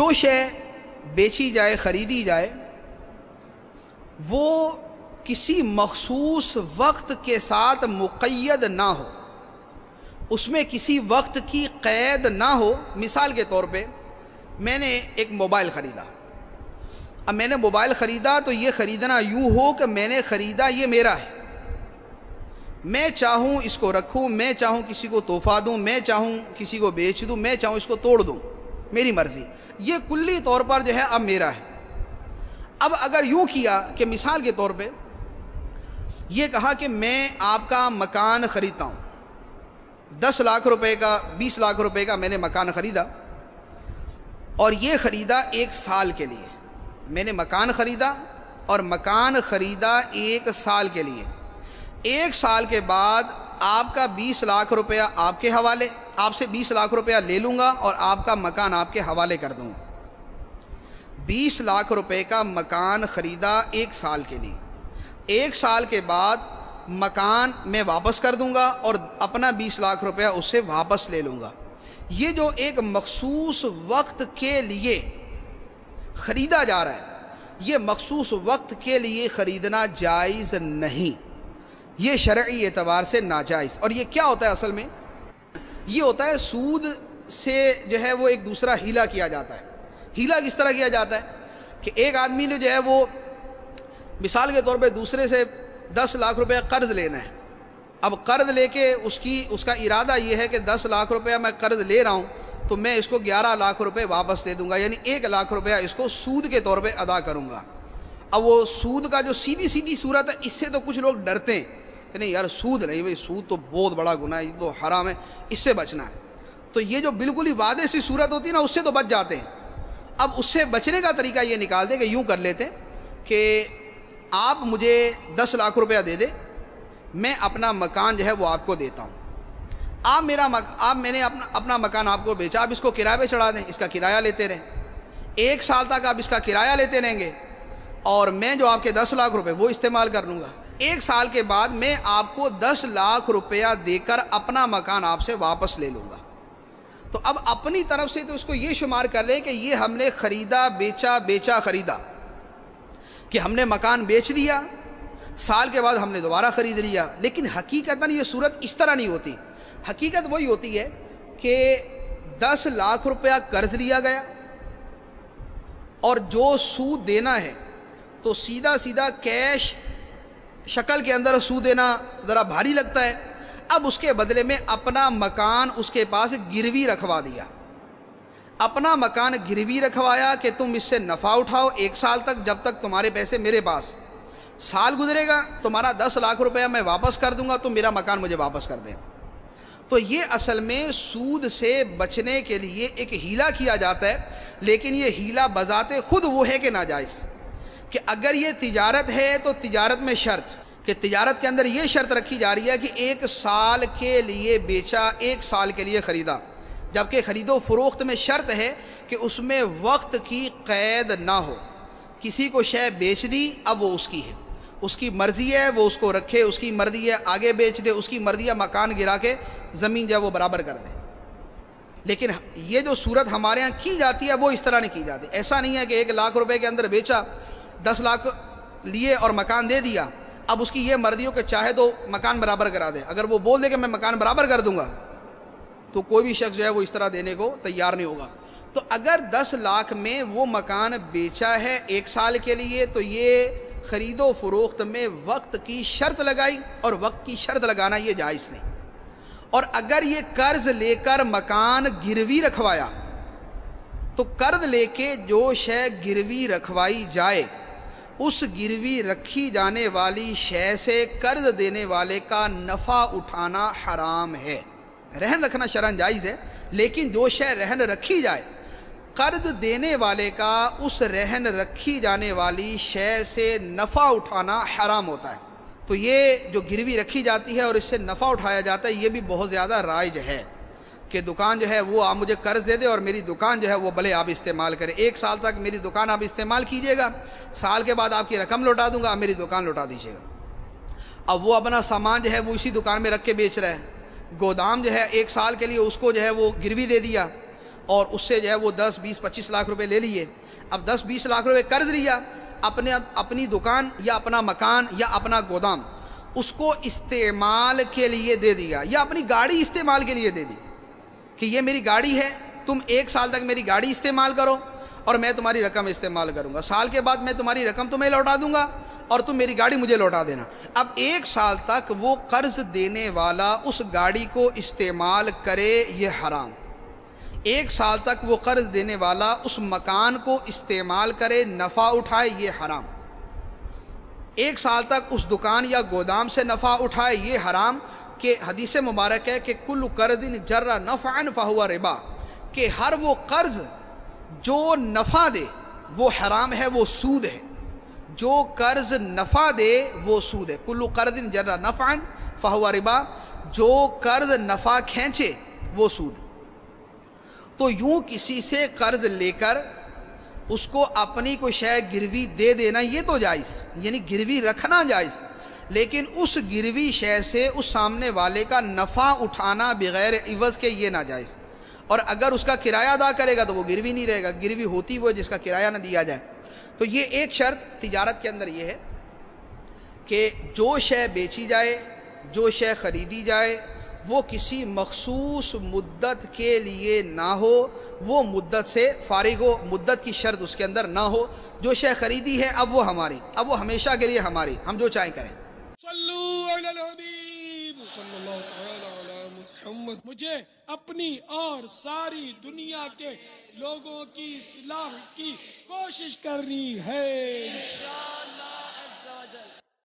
جو شے بیچی جائے خریدی جائے وہ کسی مخصوص وقت کے ساتھ مقید نہ ہو، اس میں کسی وقت کی قید نہ ہو۔ مثال کے طور پہ میں نے ایک موبائل خریدا، اب میں نے موبائل خریدا تو یہ خریدنا یوں ہو کہ میں نے خریدا، یہ میرا ہے، میں چاہوں اس کو رکھوں، میں چاہوں کسی کو تحفہ دوں، میں چاہوں کسی کو بیچ دوں، میں چاہوں اس کو توڑ دوں، میری مرضی، یہ کلی طور پر جو ہے اب میرا ہے۔ اب اگر یوں کیا کہ مثال کے طور پہ یہ کہا کہ میں آپ کا مکان خریدتا ہوں، 10 لاکھ روپے کا 20 لاکھ روپے کا میں نے مکان خریدا، اور یہ خریدا 1 سال کے لیے، میں نے مکان خریدا اور مکان خریدا 1 سال کے لیے، 1 سال کے بعد آپ کا 20 لاکھ روپیہ آپ کے حوالے، آپ سے 20 لاکھ روپیہ لے لوں گا اور آپ کا مکان آپ کے حوالے کر دوں گا۔ 20 لاکھ روپے کا مکان خریدا 1 سال کے لیے، 1 سال کے بعد مکان میں واپس کر دوں گا اور اپنا 20 لاکھ روپیہ اس سے واپس لے لوں گا۔ یہ جو ایک مخصوص وقت کے لیے خریدا جا رہا ہے، یہ مخصوص وقت کے لیے خریدنا جائز نہیں، یہ شرعی اعتبار سے ناجائز۔ اور یہ کیا ہوتا ہے اصل میں؟ یہ ہوتا ہے سود سے جو ہے وہ ایک دوسرا ہیلا کیا جاتا ہے۔ ہیلا کس طرح کیا جاتا ہے کہ ایک آدمی نے جو ہے وہ مثال کے طور پہ دوسرے سے 10 لاکھ روپے قرض لینا ہے، اب قرض لے کے اس کا ارادہ یہ ہے کہ 10 لاکھ روپیہ میں قرض لے رہا ہوں تو میں اس کو 11 لاکھ روپے واپس دے دوں گا، یعنی 1 لاکھ روپیہ اس کو سود کے طور پہ ادا کروں گا۔ اب وہ سود کا جو سیدھی صورت ہے، اس سے تو کچھ لوگ ڈرتے ہیں کہ نہیں یار سود نہیں، بھائی سود تو بہت بڑا گناہ ہے، یہ تو حرام ہے، اس سے بچنا ہے۔ تو یہ جو بالکل ہی واضح سی صورت ہوتی ہے نا، اس سے تو بچ جاتے ہیں۔ اب اس سے بچنے کا طریقہ یہ نکال دیں کہ یوں کر لیتے ہیں کہ آپ مجھے 10 لاکھ روپیہ دے دیں، میں اپنا مکان جو ہے وہ آپ کو دیتا ہوں، میں نے اپنا مکان آپ کو بیچا، آپ اس کو کرایہ پہ چڑھا دیں، اس کا کرایہ لیتے رہیں، 1 سال تک آپ اس کا کرایہ لیتے رہیں گے اور میں جو آپ کے 10 لاکھ روپے وہ استعمال کر لوں گا۔ 1 سال کے بعد میں آپ کو 10 لاکھ روپیہ دے کر اپنا مکان آپ سے واپس لے لوں گا۔ تو اب اپنی طرف سے تو اس کو یہ شمار کر لیں کہ یہ ہم نے خریدا بیچا خریدا، کہ ہم نے مکان بیچ دیا، سال کے بعد ہم نے دوبارہ خرید لیا۔ لیکن حقیقتاً یہ صورت اس طرح نہیں ہوتی، حقیقت وہی ہوتی ہے کہ 10 لاکھ روپیہ قرض لیا گیا اور جو سود دینا ہے تو سیدھا کیش شکل کے اندر سود دینا ذرا بھاری لگتا ہے۔ اب اس کے بدلے میں اپنا مکان اس کے پاس گروی رکھوا دیا، اپنا مکان گروی رکھوایا کہ تم اس سے نفع اٹھاؤ 1 سال تک، جب تک تمہارے پیسے میرے پاس، سال گزرے گا تمہارا 10 لاکھ روپیہ میں واپس کر دوں گا، تم میرا مکان مجھے واپس کر دیں۔ تو یہ اصل میں سود سے بچنے کے لیے ایک ہیلا کیا جاتا ہے، لیکن یہ ہیلا بذات خود وہ ہے کہ ناجائز، کہ اگر یہ تجارت ہے تو تجارت میں شرط، کہ تجارت کے اندر یہ شرط رکھی جا رہی ہے کہ 1 سال کے لیے بیچا، 1 سال کے لیے خریدا، جبکہ خرید و فروخت میں شرط ہے کہ اس میں وقت کی قید نہ ہو۔ کسی کو شے بیچ دی، اب وہ اس کی ہے، اس کی مرضی ہے وہ اس کو رکھے، اس کی مرضی ہے آگے بیچ دے، اس کی مرضی ہے مکان گرا کے زمین جو ہے وہ برابر کر دے۔ لیکن یہ جو صورت ہمارے ہاں کی جاتی ہے وہ اس طرح نہیں کی جاتی۔ ایسا نہیں ہے کہ 1 لاکھ روپے کے اندر بیچا، 10 لاکھ لیے اور مکان دے دیا، اب اس کی یہ مرضی ہو کہ چاہے تو مکان برابر کرا دے۔ اگر وہ بول دے کہ میں مکان برابر کر دوں گا تو کوئی بھی شخص جو ہے وہ اس طرح دینے کو تیار نہیں ہوگا۔ تو اگر 10 لاکھ میں وہ مکان بیچا ہے 1 سال کے لیے تو یہ خرید و فروخت میں وقت کی شرط لگائی، اور وقت کی شرط لگانا یہ جائز نہیں۔ اور اگر یہ قرض لے کر مکان گروی رکھوایا تو قرض لے کے جو شے گروی رکھوائی جائے، اس گروی رکھی جانے والی شے سے قرض دینے والے کا نفع اٹھانا حرام ہے۔ رہن رکھنا شرعاً جائز ہے، لیکن جو شے رہن رکھی جائے، قرض دینے والے کا اس رہن رکھی جانے والی شے سے نفع اٹھانا حرام ہوتا ہے۔ تو یہ جو گروی رکھی جاتی ہے اور اس سے نفع اٹھایا جاتا ہے، یہ بھی بہت زیادہ رائج ہے کہ دکان جو ہے وہ آپ مجھے قرض دے دے اور میری دکان جو ہے وہ بھلے آپ استعمال کریں، 1 سال تک میری دکان آپ استعمال کیجئے گا، سال کے بعد آپ کی رقم لوٹا دوں گا، آپ میری دکان لوٹا دیجئے گا۔ اب وہ اپنا سامان جو ہے وہ اسی دکان میں رکھ کے بیچ رہا ہے، گودام جو ہے 1 سال کے لیے اس کو جو ہے وہ گروی دے دیا اور اس سے جو ہے وہ 10 20 25 لاکھ روپے لے لیے. اب 10 20 لاکھ روپے قرض لیا, اپنی دکان یا اپنا مکان یا اپنا گودام اس کو استعمال کے لیے دے دیا, یا اپنی گاڑی استعمال کے لیے دے دی کہ یہ میری گاڑی ہے, تم 1 سال تک میری گاڑی استعمال کرو اور میں تمہاری رقم استعمال کروں گا, سال کے بعد میں تمہاری رقم تمہیں لوٹا دوں گا اور تم میری گاڑی مجھے لوٹا دینا. اب 1 سال تک وہ قرض دینے والا اس گاڑی کو استعمال کرے یہ حرام. 1 سال تک وہ قرض دینے والا اس مکان کو استعمال کرے, نفع اٹھائے, یہ حرام. 1 سال تک اس دکان یا گودام سے نفع اٹھائے, یہ حرام. کہ حدیث مبارک ہے کہ کل قرض جر نفعا فہو ربا, کہ ہر وہ قرض جو نفع دے وہ حرام ہے, وہ سود ہے. جو قرض نفع دے وہ سود ہے. کل قرض جر نفعا فہو ربا, جو قرض نفع کھینچے وہ سود. تو یوں کسی سے قرض لے کر اس کو اپنی کوئی شے گروی دے دینا یہ تو جائز, یعنی گروی رکھنا جائز, لیکن اس گروی شے سے اس سامنے والے کا نفع اٹھانا بغیر عوض کے یہ ناجائز. اور اگر اس کا کرایہ ادا کرے گا تو وہ گروی نہیں رہے گا, گروی ہوتی وہ جس کا کرایہ نہ دیا جائے. تو یہ ایک شرط تجارت کے اندر یہ ہے کہ جو شے بیچی جائے, جو شے خریدی جائے, وہ کسی مخصوص مدت کے لیے نہ ہو, وہ مدت سے فارغ ہو, مدت کی شرط اس کے اندر نہ ہو. جو شے خریدی ہے اب وہ ہماری, اب وہ ہمیشہ کے لیے ہماری, ہم جو چاہیں کریں. صلو علی الحبیب صلی اللہ تعالی علی محمد. مجھے اپنی اور ساری دنیا کے لوگوں کی اصلاح کی کوشش کرنی ہے.